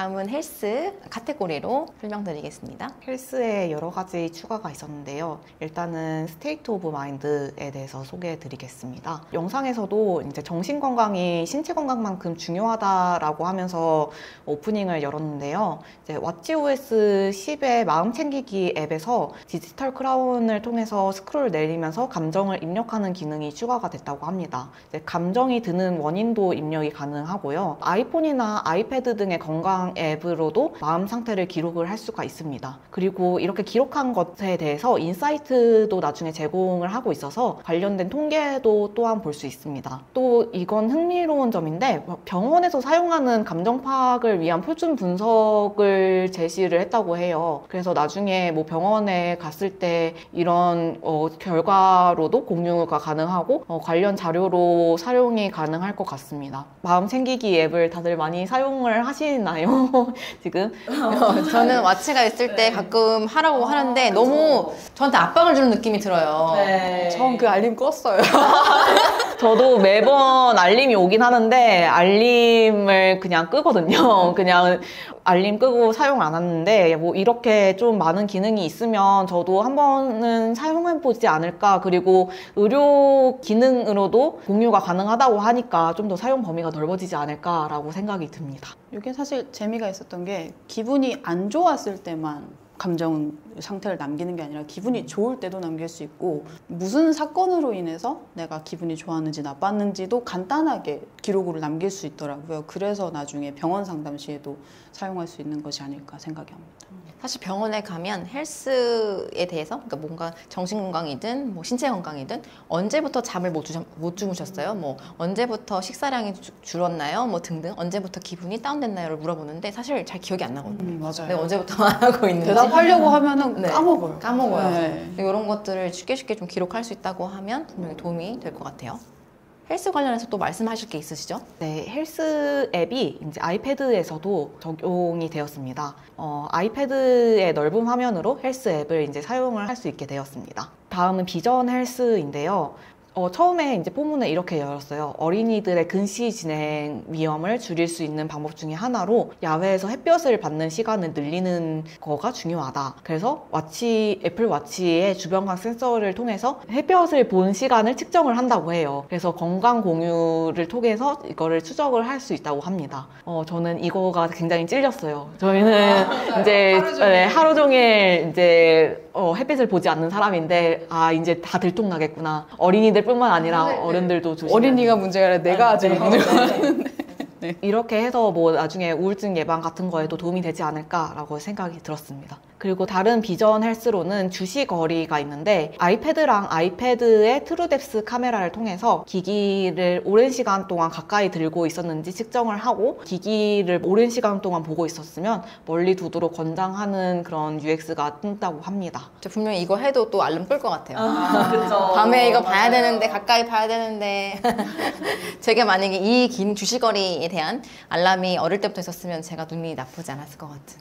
다음은 헬스 카테고리로 설명드리겠습니다. 헬스에 여러 가지 추가가 있었는데요. 일단은 스테이트 오브 마인드에 대해서 소개해 드리겠습니다. 영상에서도 이제 정신 건강이 신체 건강만큼 중요하다라고 하면서 오프닝을 열었는데요. 이제 왓치OS 10의 마음 챙기기 앱에서 디지털 크라운을 통해서 스크롤 내리면서 감정을 입력하는 기능이 추가가 됐다고 합니다. 이제 감정이 드는 원인도 입력이 가능하고요. 아이폰이나 아이패드 등의 건강 앱으로도 마음 상태를 기록을 할 수가 있습니다. 그리고 이렇게 기록한 것에 대해서 인사이트도 나중에 제공을 하고 있어서 관련된 통계도 또한 볼 수 있습니다. 또 이건 흥미로운 점인데 병원에서 사용하는 감정 파악을 위한 표준 분석을 제시를 했다고 해요. 그래서 나중에 뭐 병원에 갔을 때 이런 결과로도 공유가 가능하고 관련 자료로 사용이 가능할 것 같습니다. 마음 챙기기 앱을 다들 많이 사용을 하시나요? 지금? 저는 왓츠가 있을 때 가끔 하라고 하는데 너무 저한테 압박을 주는 느낌이 들어요. 네. 전 그 알림 껐어요. 저도 매번 알림이 오긴 하는데 알림을 그냥 끄거든요. 그냥 알림 끄고 사용 안 하는데 뭐 이렇게 좀 많은 기능이 있으면 저도 한 번은 사용해보지 않을까. 그리고 의료 기능으로도 공유가 가능하다고 하니까 좀 더 사용 범위가 넓어지지 않을까라고 생각이 듭니다. 이게 사실 재미가 있었던 게 기분이 안 좋았을 때만 감정 상태를 남기는 게 아니라 기분이 좋을 때도 남길 수 있고 무슨 사건으로 인해서 내가 기분이 좋았는지 나빴는지도 간단하게 기록으로 남길 수 있더라고요. 그래서 나중에 병원 상담 시에도 사용할 수 있는 것이 아닐까 생각이 합니다. 사실 병원에 가면 헬스에 대해서 그러니까 뭔가 정신 건강이든 뭐 신체 건강이든 언제부터 잠을 못 주무셨어요? 뭐 언제부터 식사량이 줄었나요? 뭐 등등 언제부터 기분이 다운됐나요를 물어보는데 사실 잘 기억이 안 나거든요. 맞아요. 내가 언제부터 안 하고 있는지 대답하려고 하면은 네. 까먹어요. 네. 이런 것들을 쉽게 좀 기록할 수 있다고 하면 분명히 도움이 될 것 같아요. 헬스 관련해서 또 말씀하실 게 있으시죠? 네, 헬스 앱이 이제 아이패드에서도 적용이 되었습니다. 아이패드의 넓은 화면으로 헬스 앱을 이제 사용을 할 수 있게 되었습니다. 다음은 비전 헬스인데요. 처음에 이제 포문을 이렇게 열었어요. 어린이들의 근시 진행 위험을 줄일 수 있는 방법 중에 하나로 야외에서 햇볕을 받는 시간을 늘리는 거가 중요하다. 그래서 애플 워치의 주변광 센서를 통해서 햇볕을 본 시간을 측정을 한다고 해요. 그래서 건강 공유를 통해서 이거를 추적을 할 수 있다고 합니다. 저는 이거가 굉장히 찔렸어요. 저희는 이제 하루 종일 이제 햇빛을 보지 않는 사람인데 이제 다 들통나겠구나. 어린이들뿐만 아니라 어른들도 조심해야 어린이가 문제가 아니라 내가 지금 문제가 네. 이렇게 해서 뭐 나중에 우울증 예방 같은 거에도 도움이 되지 않을까라고 생각이 들었습니다. 그리고 다른 비전 헬스로는 주시거리가 있는데 아이패드랑 아이패드의 트루뎁스 카메라를 통해서 기기를 오랜 시간 동안 가까이 들고 있었는지 측정을 하고 기기를 오랜 시간 동안 보고 있었으면 멀리 두도록 권장하는 그런 UX가 뜬다고 합니다. 저 분명히 이거 해도 또 알람 끌 것 같아요. 그렇죠. 밤에 이거 봐야 되는데 가까이 봐야 되는데 제가 만약에 이 긴 주시거리에 대한 알람이 어릴 때부터 있었으면 제가 눈이 나쁘지 않았을 것 같은.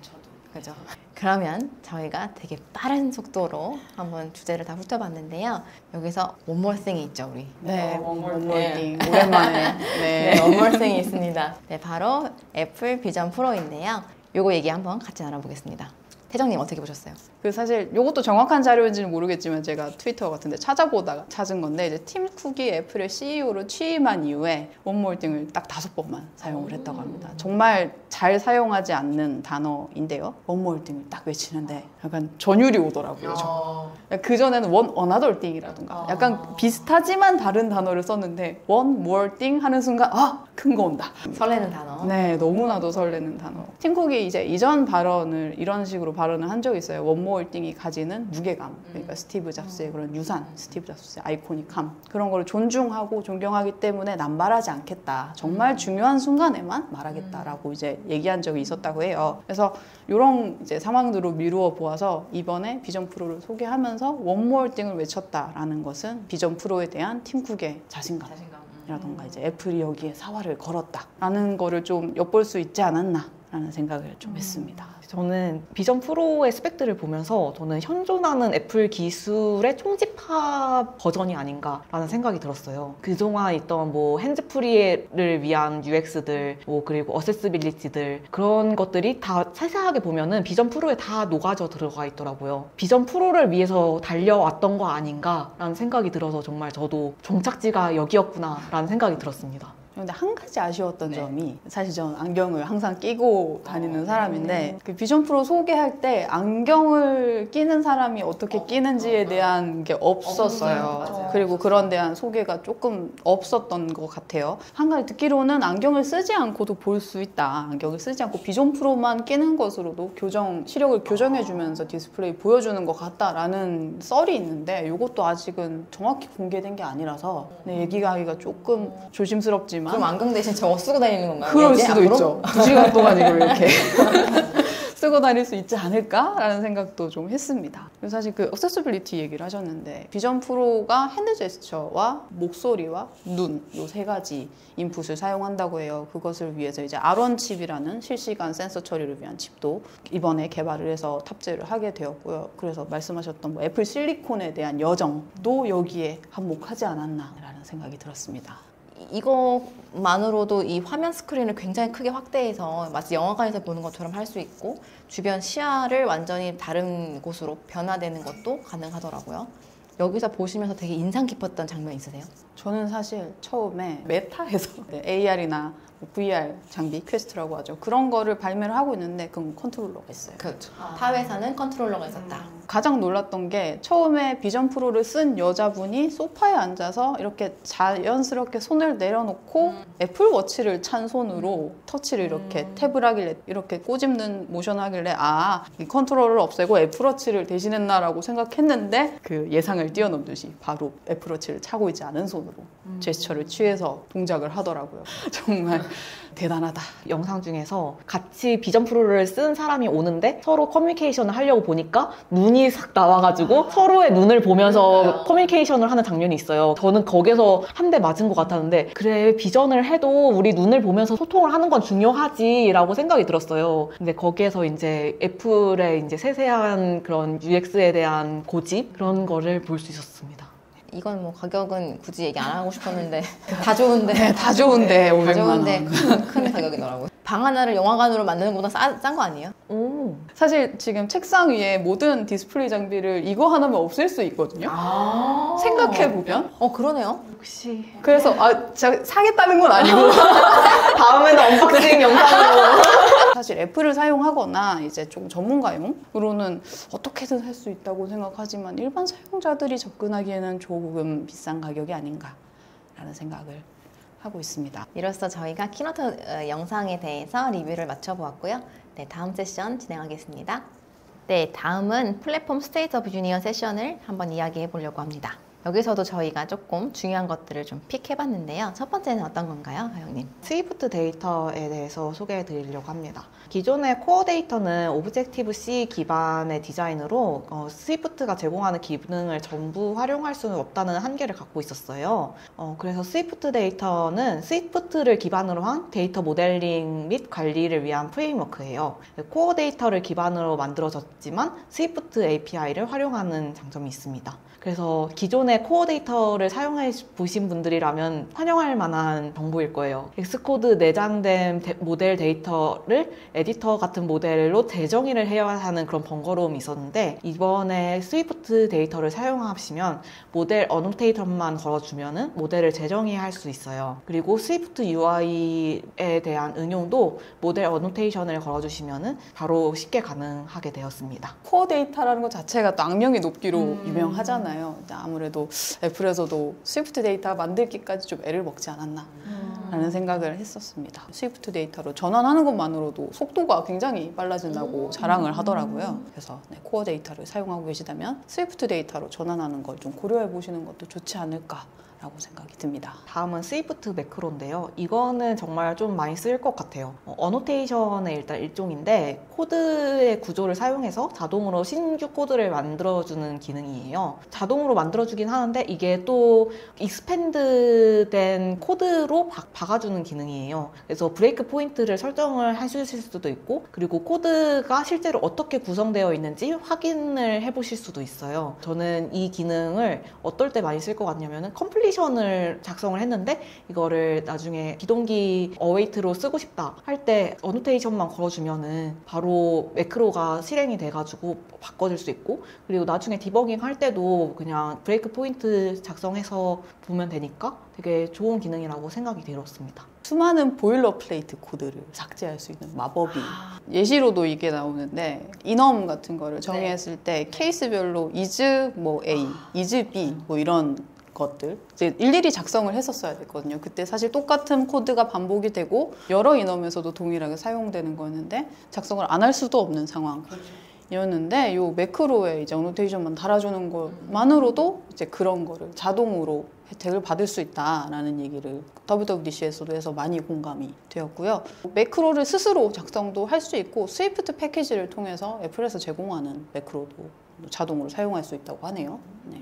그죠? 그러면 저희가 되게 빠른 속도로 한번 주제를 다 훑어봤는데요. 여기서 One More Thing이 있죠, 우리. 네, One More Thing. 오랜만에. 네, One More Thing이 있습니다. 네, 바로 애플 비전 프로인데요. 요거 얘기 한번 같이 나눠보겠습니다. 태정님 어떻게 보셨어요? 사실 이것도 정확한 자료인지는 모르겠지만 제가 트위터 같은데 찾아보다가 찾은 건데 이제 팀 쿡이 애플의 CEO로 취임한 이후에 원몰딩을 딱 5번만 사용을 했다고 합니다. 정말 잘 사용하지 않는 단어인데요. 원몰딩을 딱 외치는데 약간 전율이 오더라고요. 그전에는 one another thing이라든가 약간 비슷하지만 다른 단어를 썼는데 one more thing 하는 순간 큰 거 온다. 설레는 단어. 네, 너무나도 설레는 단어. 팀 쿡이 이제 이전 발언을 이런 식으로 발언을 한 적이 있어요. 원몰 홀딩이 가지는 무게감, 그러니까 스티브 잡스의 그런 유산, 스티브 잡스의 아이코닉함 그런 거를 존중하고 존경하기 때문에 남발하지 않겠다. 정말 중요한 순간에만 말하겠다라고 이제 얘기한 적이 있었다고 해요. 그래서 이런 이제 상황들로 미루어 보아서 이번에 비전 프로를 소개하면서 원몰 홀딩을 외쳤다라는 것은 비전 프로에 대한 팀 쿡의 자신감이라던가 이제 애플이 여기에 사활을 걸었다라는 거를 좀 엿볼 수 있지 않았나. 라는 생각을 좀 했습니다. 저는 비전 프로의 스펙들을 보면서 저는 현존하는 애플 기술의 총집합 버전이 아닌가라는 생각이 들었어요. 그동안 있던 뭐 핸즈프리를 위한 UX들, 뭐 그리고 어세스빌리티들 그런 것들이 다 세세하게 보면은 비전 프로에 다 녹아져 들어가 있더라고요. 비전 프로를 위해서 달려왔던 거 아닌가라는 생각이 들어서 정말 저도 종착지가 여기였구나라는 생각이 들었습니다. 근데 한 가지 아쉬웠던 점이 사실 저는 안경을 항상 끼고 다니는 사람인데 그 비전 프로 소개할 때 안경을 끼는 사람이 어떻게 끼는지에 대한 게 없었어요. 그리고 그런 대한 소개가 조금 없었던 것 같아요. 한 가지 듣기로는 안경을 쓰지 않고도 볼 수 있다. 안경을 쓰지 않고 비전 프로만 끼는 것으로도 시력을 교정해주면서 디스플레이 보여주는 것 같다라는 썰이 있는데 이것도 아직은 정확히 공개된 게 아니라서 얘기하기가 조금 조심스럽지만 그럼 안경 대신 저거 쓰고 다니는 건가요? 그럴 이제 수도 앞으로? 있죠. 2시간 동안 이걸 이렇게 쓰고 다닐 수 있지 않을까라는 생각도 좀 했습니다. 그래서 사실 그 액세서빌리티 얘기를 하셨는데 비전 프로가 핸드 제스처와 목소리와 눈 요 세 가지 인풋을 사용한다고 해요. 그것을 위해서 이제 R1 칩이라는 실시간 센서 처리를 위한 칩도 이번에 개발을 해서 탑재를 하게 되었고요. 그래서 말씀하셨던 뭐 애플 실리콘에 대한 여정도 여기에 한몫하지 않았나라는 생각이 들었습니다. 이것만으로도 이 화면 스크린을 굉장히 크게 확대해서 마치 영화관에서 보는 것처럼 할 수 있고 주변 시야를 완전히 다른 곳으로 변화되는 것도 가능하더라고요. 여기서 보시면서 되게 인상 깊었던 장면 있으세요? 저는 사실 처음에 메타에서 AR이나 VR 장비, 퀘스트라고 하죠. 그런 거를 발매를 하고 있는데 그건 컨트롤러가 있어요. 그렇죠. 타 회사는 컨트롤러가 있었다. 가장 놀랐던 게 처음에 비전 프로를 쓴 여자분이 소파에 앉아서 이렇게 자연스럽게 손을 내려놓고 애플 워치를 찬 손으로 터치를 이렇게 탭을 하길래 이렇게 꼬집는 모션을 하길래 이 컨트롤러를 없애고 애플 워치를 대신했나라고 생각했는데 그 예상을 뛰어넘듯이 바로 애플 워치를 차고 있지 않은 손으로 제스처를 취해서 동작을 하더라고요. 정말 대단하다. 영상 중에서 같이 비전 프로를 쓴 사람이 오는데 서로 커뮤니케이션을 하려고 보니까 눈이 싹 나와가지고 서로의 눈을 보면서 커뮤니케이션을 하는 장면이 있어요. 저는 거기서 한 대 맞은 것 같았는데 그래 비전을 해도 우리 눈을 보면서 소통을 하는 건 중요하지라고 생각이 들었어요. 근데 거기에서 이제 애플의 이제 세세한 그런 UX에 대한 고집 그런 거를 볼 수 있었습니다. 이건 뭐 가격은 굳이 얘기 안 하고 싶었는데 다 좋은데 다 좋은데 500만 원. 다 좋은데 큰 가격이더라고요. 방 하나를 영화관으로 만드는 것보다 싼 거 아니에요? 사실 지금 책상 위에 모든 디스플레이 장비를 이거 하나면 없앨 수 있거든요. 생각해보면 그러네요. 역시 그래서 제가 사겠다는 건 아니고 다음에는 언박싱 영상으로 사실 애플을 사용하거나 이제 좀 전문가용으로는 어떻게든 할 수 있다고 생각하지만 일반 사용자들이 접근하기에는 조금 비싼 가격이 아닌가라는 생각을 하고 있습니다. 이로써 저희가 키노트 영상에 대해서 리뷰를 마쳐보았고요. 네, 다음 세션 진행하겠습니다. 네, 다음은 플랫폼 스테이트 오브 유니언 세션을 한번 이야기해 보려고 합니다. 여기서도 저희가 조금 중요한 것들을 좀 픽해봤는데요. 첫 번째는 어떤 건가요, 하영님? 스위프트 데이터에 대해서 소개해 드리려고 합니다. 기존의 코어 데이터는 오브젝티브-C 기반의 디자인으로 스위프트가 제공하는 기능을 전부 활용할 수는 없다는 한계를 갖고 있었어요. 그래서 스위프트 데이터는 스위프트를 기반으로 한 데이터 모델링 및 관리를 위한 프레임워크예요. 코어 데이터를 기반으로 만들어졌지만 스위프트 API를 활용하는 장점이 있습니다. 그래서 기존의 코어 데이터를 사용해 보신 분들이라면 환영할 만한 정보일 거예요. 엑스코드 내장된 모델 데이터를 에디터 같은 모델로 재정의를 해야 하는 그런 번거로움이 있었는데 이번에 스위프트 데이터를 사용하시면 모델 어노테이션만 걸어주면은 모델을 재정의할 수 있어요. 그리고 스위프트 UI에 대한 응용도 모델 어노테이션을 걸어주시면은 바로 쉽게 가능하게 되었습니다. 코어 데이터라는 것 자체가 또 악명이 높기로 유명하잖아요. 아무래도 애플에서도 스위프트 데이터 만들기까지 좀 애를 먹지 않았나 라는 생각을 했었습니다. 스위프트 데이터로 전환하는 것만으로도 속도가 굉장히 빨라진다고 자랑을 하더라고요. 그래서 코어 데이터를 사용하고 계시다면 스위프트 데이터로 전환하는 걸 좀 고려해 보시는 것도 좋지 않을까 라고 생각이 듭니다. 다음은 스위프트 매크로인데요. 이거는 정말 좀 많이 쓰일 것 같아요. 어노테이션의 일단 일종인데 코드의 구조를 사용해서 자동으로 신규 코드를 만들어주는 기능이에요. 자동으로 만들어주긴 하는데 이게 또 익스펜드된 코드로 박아주는 기능이에요. 그래서 브레이크 포인트를 설정을 하실 수도 있고, 그리고 코드가 실제로 어떻게 구성되어 있는지 확인을 해보실 수도 있어요. 저는 이 기능을 어떨 때 많이 쓸 것 같냐면은 컴플리션을 작성을 했는데 이거를 나중에 기동기 어웨이트로 쓰고 싶다 할 때 어노테이션만 걸어주면은 바로 매크로가 실행이 돼가지고 바꿔줄 수 있고, 그리고 나중에 디버깅 할 때도 그냥 브레이크 포인트 작성해서 보면 되니까 되게 좋은 기능이라고 생각이 들었습니다. 수많은 보일러플레이트 코드를 삭제할 수 있는 마법이 예시로도 이게 나오는데 인엄 같은 거를 정의했을 때 케이스별로 is 뭐 A, is B 뭐 이런 것들 이제 일일이 작성을 했었어야 됐거든요. 그때 사실 똑같은 코드가 반복이 되고 여러 인엄에서도 동일하게 사용되는 거였는데 작성을 안 할 수도 없는 상황이었는데 요 매크로에 이제 어노테이션만 달아주는 것만으로도 이제 그런 거를 자동으로 혜택을 받을 수 있다라는 얘기를 WWDC에서도 해서 많이 공감이 되었고요. 매크로를 스스로 작성도 할 수 있고 스위프트 패키지를 통해서 애플에서 제공하는 매크로도 자동으로 사용할 수 있다고 하네요. 네.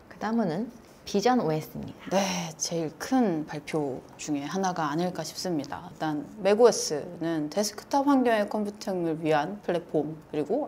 그 다음은 비전 OS입니다. 네, 제일 큰 발표 중에 하나가 아닐까 싶습니다. 일단 맥OS는 데스크탑 환경의 컴퓨팅을 위한 플랫폼, 그리고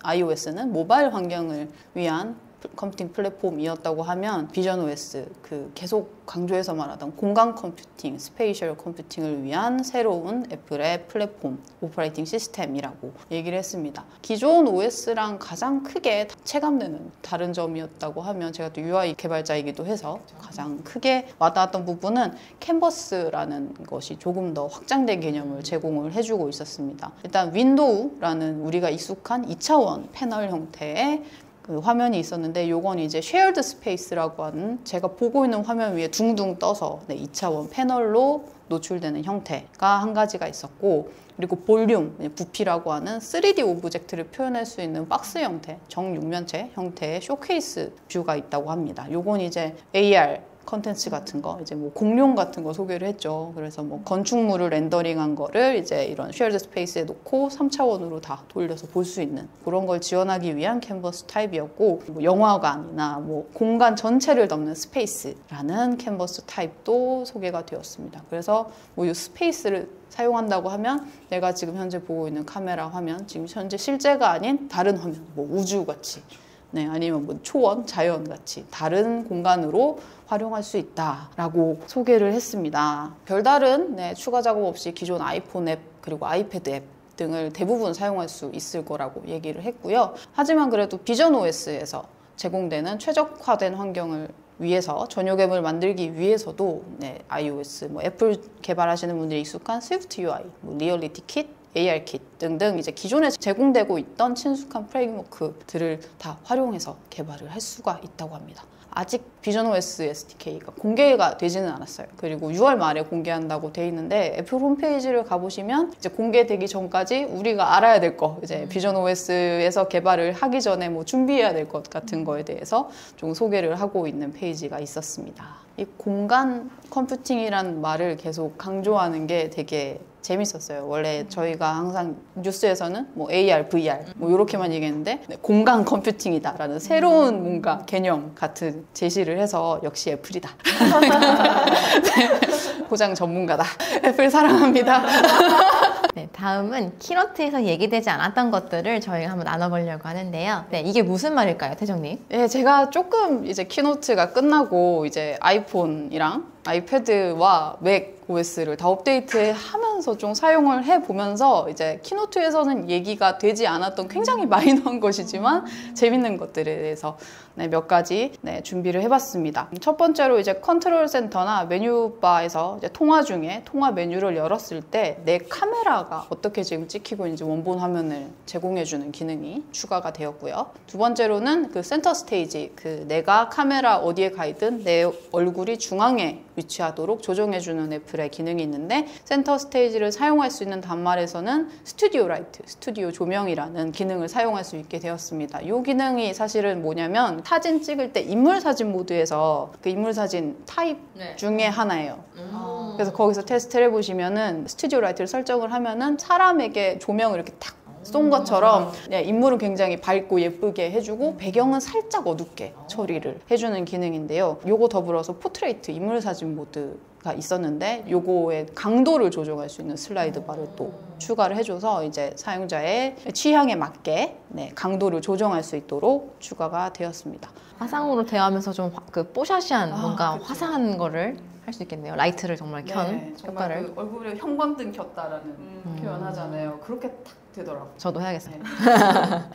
iOS는 모바일 환경을 위한 컴퓨팅 플랫폼이었다고 하면 비전 OS, 그 계속 강조해서 말하던 공간 컴퓨팅, 스페이셜 컴퓨팅을 위한 새로운 애플의 플랫폼, 오퍼레이팅 시스템이라고 얘기를 했습니다. 기존 OS랑 가장 크게 체감되는 다른 점이었다고 하면, 제가 또 UI 개발자이기도 해서 가장 크게 와닿았던 부분은 캔버스라는 것이 조금 더 확장된 개념을 제공을 해주고 있었습니다. 일단 윈도우라는 우리가 익숙한 2차원 패널 형태의 그 화면이 있었는데, 요건 이제 쉐어드 스페이스라고 하는, 제가 보고 있는 화면 위에 둥둥 떠서 2차원 패널로 노출되는 형태가 한 가지가 있었고, 그리고 볼륨, 부피라고 하는 3D 오브젝트를 표현할 수 있는 박스 형태, 정육면체 형태의 쇼케이스 뷰가 있다고 합니다. 요건 이제 AR 컨텐츠 같은 거, 이제 뭐 공룡 같은 거 소개를 했죠. 그래서 뭐 건축물을 렌더링한 거를 이제 이런 쉐어드 스페이스에 놓고 3차원으로 다 돌려서 볼 수 있는 그런 걸 지원하기 위한 캔버스 타입이었고, 뭐 영화관이나 뭐 공간 전체를 덮는 스페이스라는 캔버스 타입도 소개가 되었습니다. 그래서 뭐 이 스페이스를 사용한다고 하면 내가 지금 현재 보고 있는 카메라 화면, 지금 현재 실제가 아닌 다른 화면, 뭐 우주같이, 네, 아니면 뭐 초원, 자연같이 다른 공간으로 활용할 수 있다라고 소개를 했습니다. 별다른 추가 작업 없이 기존 아이폰 앱 그리고 아이패드 앱 등을 대부분 사용할 수 있을 거라고 얘기를 했고요. 하지만 그래도 비전 OS에서 제공되는 최적화된 환경을 위해서, 전용 앱을 만들기 위해서도 iOS, 뭐 애플 개발하시는 분들이 익숙한 스위프트 UI, 뭐 리얼리티 킷, AR 킷 등등 이제 기존에 제공되고 있던 친숙한 프레임워크들을 다 활용해서 개발을 할 수가 있다고 합니다. 아직 비전 OS SDK가 공개가 되지는 않았어요. 그리고 6월 말에 공개한다고 돼 있는데, 애플 홈페이지를 가보시면 이제 공개되기 전까지 우리가 알아야 될 거, 이제 비전 OS에서 개발을 하기 전에 뭐 준비해야 될 것 같은 거에 대해서 좀 소개를 하고 있는 페이지가 있었습니다. 이 공간 컴퓨팅이란 말을 계속 강조하는 게 되게 재밌었어요. 원래 저희가 항상 뉴스에서는 뭐 AR, VR 뭐 이렇게만 얘기했는데 공간 컴퓨팅이다라는 새로운 뭔가 개념 같은 제시를 해서 역시 애플이다. 포장 전문가다. 애플 사랑합니다. 네, 다음은 키노트에서 얘기되지 않았던 것들을 저희가 한번 나눠보려고 하는데요. 네, 이게 무슨 말일까요, 태정님? 네, 제가 조금 이제 키노트가 끝나고 이제 아이폰이랑 아이패드와 맥 OS를 다 업데이트하면서 좀 사용을 해보면서 이제 키노트에서는 얘기가 되지 않았던 굉장히 마이너한 것이지만 재밌는 것들에 대해서 몇 가지 준비를 해봤습니다. 첫 번째로 이제 컨트롤 센터나 메뉴바에서 이제 통화 중에 통화 메뉴를 열었을 때 내 카메라가 어떻게 지금 찍히고 있는지 원본 화면을 제공해주는 기능이 추가가 되었고요. 두 번째로는 그 센터 스테이지, 그 내가 카메라 어디에 가 있든 내 얼굴이 중앙에 위치하도록 조정해주는 애플의 기능이 있는데 센터 스테이지를 사용할 수 있는 단말에서는 스튜디오 라이트, 스튜디오 조명이라는 기능을 사용할 수 있게 되었습니다. 이 기능이 사실은 뭐냐면 사진 찍을 때 인물 사진 모드에서 그 인물 사진 타입 중에 하나예요. 그래서 거기서 테스트를 해보시면은 스튜디오 라이트를 설정을 하면은 사람에게 조명을 이렇게 탁 쏜 것처럼 인물은 굉장히 밝고 예쁘게 해주고 배경은 살짝 어둡게 처리를 해주는 기능인데요. 요거 더불어서 포트레이트 인물 사진 모드가 있었는데 요거의 강도를 조정할 수 있는 슬라이드 바를 또 추가를 해줘서 이제 사용자의 취향에 맞게 강도를 조정할 수 있도록 추가가 되었습니다. 화상으로 대하면서 좀 그 뽀샤시한 뭔가 그쵸. 화사한 거를 할 수 있겠네요. 라이트를 정말 켠 정말 효과를. 그 얼굴에 형광등 켰다라는 표현 하잖아요. 그렇게 딱 되더라고요. 저도 해야겠어요.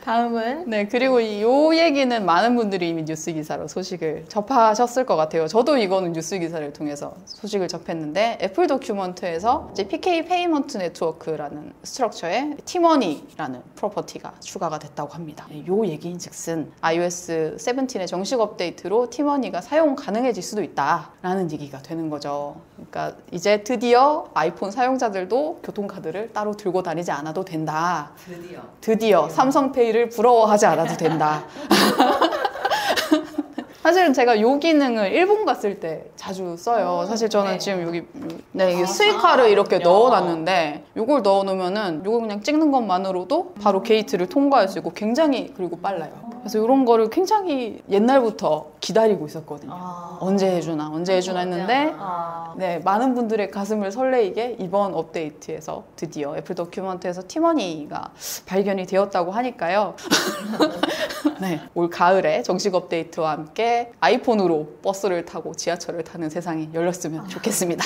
다음은 네, 그리고 요 얘기는 많은 분들이 이미 뉴스 기사로 소식을 접하셨을 것 같아요. 저도 이거는 뉴스 기사를 통해서 소식을 접했는데 애플 도큐먼트에서 이제 PK 페이먼트 네트워크라는 스트럭처에 티머니라는 프로퍼티가 추가가 됐다고 합니다. 요 얘기인즉슨 iOS 17의 정식 업데이트로 티머니가 사용 가능해질 수도 있다라는 얘기가 되는 거죠. 그러니까 이제 드디어 아이폰 사용자들도 교통카드를 따로 들고 다니지 않아도 된다. 드디어 삼성페이를 부러워하지 않아도 된다. 사실은 제가 이 기능을 일본 갔을 때 자주 써요. 사실 저는 지금 여기 이게 스이카를 이렇게 넣어놨는데 이걸 넣어놓으면은 이걸 그냥 찍는 것만으로도 바로 게이트를 통과할 수 있고 굉장히 그리고 빨라요. 그래서 이런 거를 굉장히 옛날부터 기다리고 있었거든요. 언제 해주나 했는데 많은 분들의 가슴을 설레이게 이번 업데이트에서 드디어 애플 도큐먼트에서 티머니가 발견이 되었다고 하니까요. 올 가을에 정식 업데이트와 함께 아이폰으로 버스를 타고 지하철을 타는 세상이 열렸으면 좋겠습니다.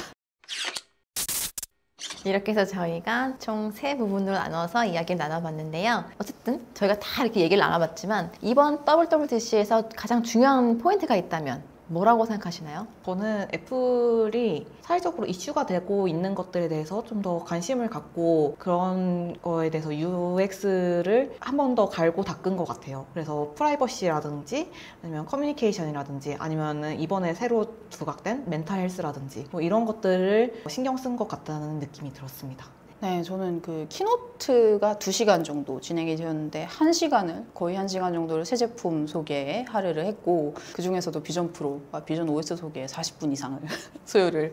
이렇게 해서 저희가 총 3부분으로 나눠서 이야기를 나눠봤는데요. 어쨌든 저희가 다 이렇게 얘기를 나눠봤지만 이번 WWDC에서 가장 중요한 포인트가 있다면 뭐라고 생각하시나요? 저는 애플이 사회적으로 이슈가 되고 있는 것들에 대해서 좀 더 관심을 갖고 그런 거에 대해서 UX를 한 번 더 갈고 닦은 것 같아요. 그래서 프라이버시라든지 아니면 커뮤니케이션이라든지 아니면 이번에 새로 부각된 멘탈 헬스라든지 뭐 이런 것들을 신경 쓴 것 같다는 느낌이 들었습니다. 네, 저는 그 키노트가 2시간 정도 진행이 되었는데 1시간을 거의 1시간 정도를 새 제품 소개에 할애를 했고 그 중에서도 비전 프로와 비전 OS 소개에 40분 이상을 소요를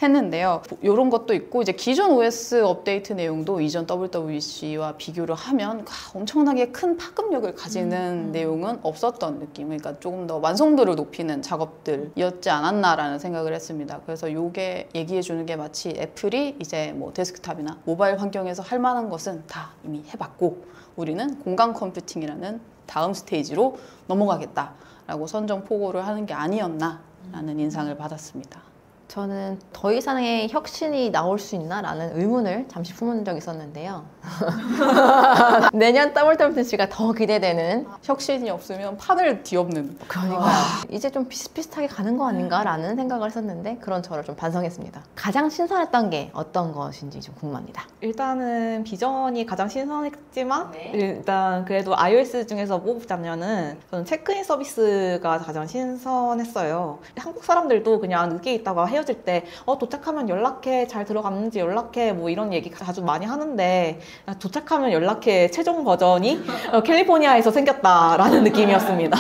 했는데요. 이런 것도 있고 이제 기존 OS 업데이트 내용도 이전 WWDC와 비교를 하면 엄청나게 큰 파급력을 가지는 내용은 없었던 느낌. 그러니까 조금 더 완성도를 높이는 작업들이었지 않았나라는 생각을 했습니다. 그래서 이게 얘기해 주는 게 마치 애플이 이제 뭐 데스크탑이나 모바일 환경에서 할 만한 것은 다 이미 해봤고 우리는 공간 컴퓨팅이라는 다음 스테이지로 넘어가겠다라고 선전포고를 하는 게 아니었나라는 인상을 받았습니다. 저는 더 이상의 혁신이 나올 수 있나? 라는 의문을 잠시 품은 적이 있었는데요. 내년 WWDC가 더 기대되는. 혁신이 없으면 판을 뒤엎는. 그러니까요. 이제 좀 비슷비슷하게 가는 거 아닌가? 라는 생각을 했었는데 그런 저를 좀 반성했습니다. 가장 신선했던 게 어떤 것인지 좀 궁금합니다. 일단은 비전이 가장 신선했지만 일단 그래도 iOS 중에서 뽑자면은 저는 체크인 서비스가 가장 신선했어요. 한국 사람들도 그냥 늦게 있다가 헤어질 때 도착하면 연락해, 잘 들어갔는지 연락해, 뭐 이런 얘기 자주 많이 하는데 도착하면 연락해 최종 버전이 캘리포니아에서 생겼다라는 느낌이었습니다.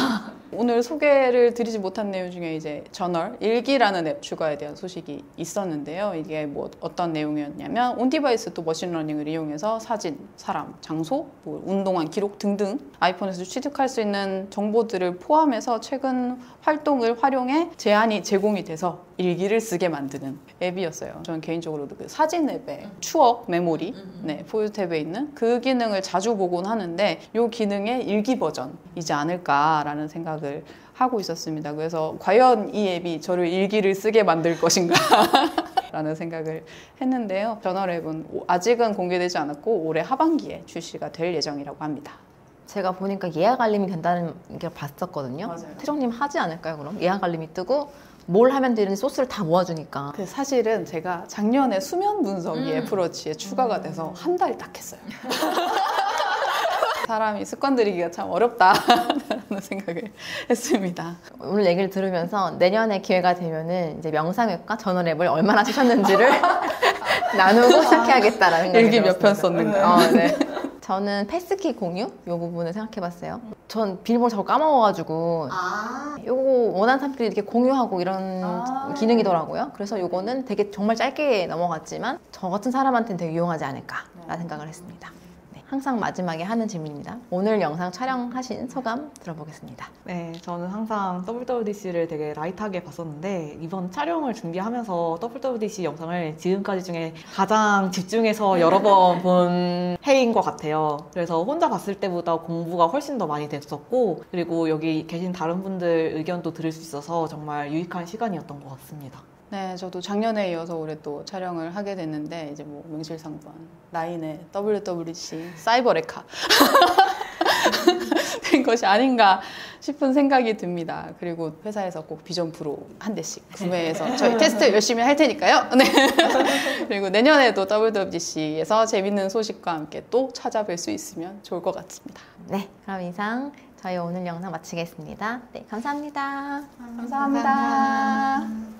오늘 소개를 드리지 못한 내용 중에 이제 저널, 일기라는 앱 추가에 대한 소식이 있었는데요. 이게 뭐 어떤 내용이었냐면 온디바이스 또 머신러닝을 이용해서 사진, 사람, 장소, 뭐 운동한 기록 등등 아이폰에서 취득할 수 있는 정보들을 포함해서 최근 활동을 활용해 제안이 제공이 돼서 일기를 쓰게 만드는 앱이었어요. 저는 개인적으로 그 사진 앱의 추억 메모리 포유 탭에 있는 그 기능을 자주 보곤 하는데 이 기능의 일기 버전이지 않을까라는 생각을 하고 있었습니다. 그래서 과연 이 앱이 저를 일기를 쓰게 만들 것인가 라는 생각을 했는데요. 저널 앱은 아직은 공개되지 않았고 올해 하반기에 출시가 될 예정이라고 합니다. 제가 보니까 예약 알림이 된다는 걸 봤었거든요. 맞아요. 태종님 하지 않을까요, 그럼? 예약 알림이 뜨고 뭘 하면 되는지 소스를 다 모아주니까. 사실은 제가 작년에 수면 분석이 애플워치에 추가가 돼서 한 달 딱 했어요. 사람이 습관 들이기가 참 어렵다라는 생각을 했습니다. 오늘 얘기를 들으면서 내년에 기회가 되면은 이제 명상앱과 저널앱을 얼마나 쓰셨는지를 나누고 시작해야겠다라는 생각이 일기 몇 편 들었습니다. 썼는가. 네. 저는 패스키 공유 이 부분을 생각해봤어요. 전 비밀번호 자꾸 까먹어가지고 요거 원하는 사람들이 이렇게 공유하고 이런 기능이더라고요. 그래서 요거는 되게 정말 짧게 넘어갔지만 저 같은 사람한테는 되게 유용하지 않을까라는 생각을 했습니다. 네, 항상 마지막에 하는 질문입니다. 오늘 영상 촬영하신 소감 들어보겠습니다. 네, 저는 항상 WWDC를 되게 라이트하게 봤었는데 이번 촬영을 준비하면서 WWDC 영상을 지금까지 중에 가장 집중해서 여러 번 본 해인 것 같아요. 그래서 혼자 봤을 때보다 공부가 훨씬 더 많이 됐었고 그리고 여기 계신 다른 분들 의견도 들을 수 있어서 정말 유익한 시간이었던 것 같습니다. 네, 저도 작년에 이어서 올해 또 촬영을 하게 됐는데 이제 뭐 명실상부한 라인의 WWDC 사이버 레카 된 것이 아닌가 싶은 생각이 듭니다. 그리고 회사에서 꼭 비전 프로 한 대씩 구매해서 저희 테스트 열심히 할 테니까요. 네. 그리고 내년에도 WWDC에서 재밌는 소식과 함께 또 찾아뵐 수 있으면 좋을 것 같습니다. 네, 그럼 이상 저희 오늘 영상 마치겠습니다. 네, 감사합니다. 감사합니다.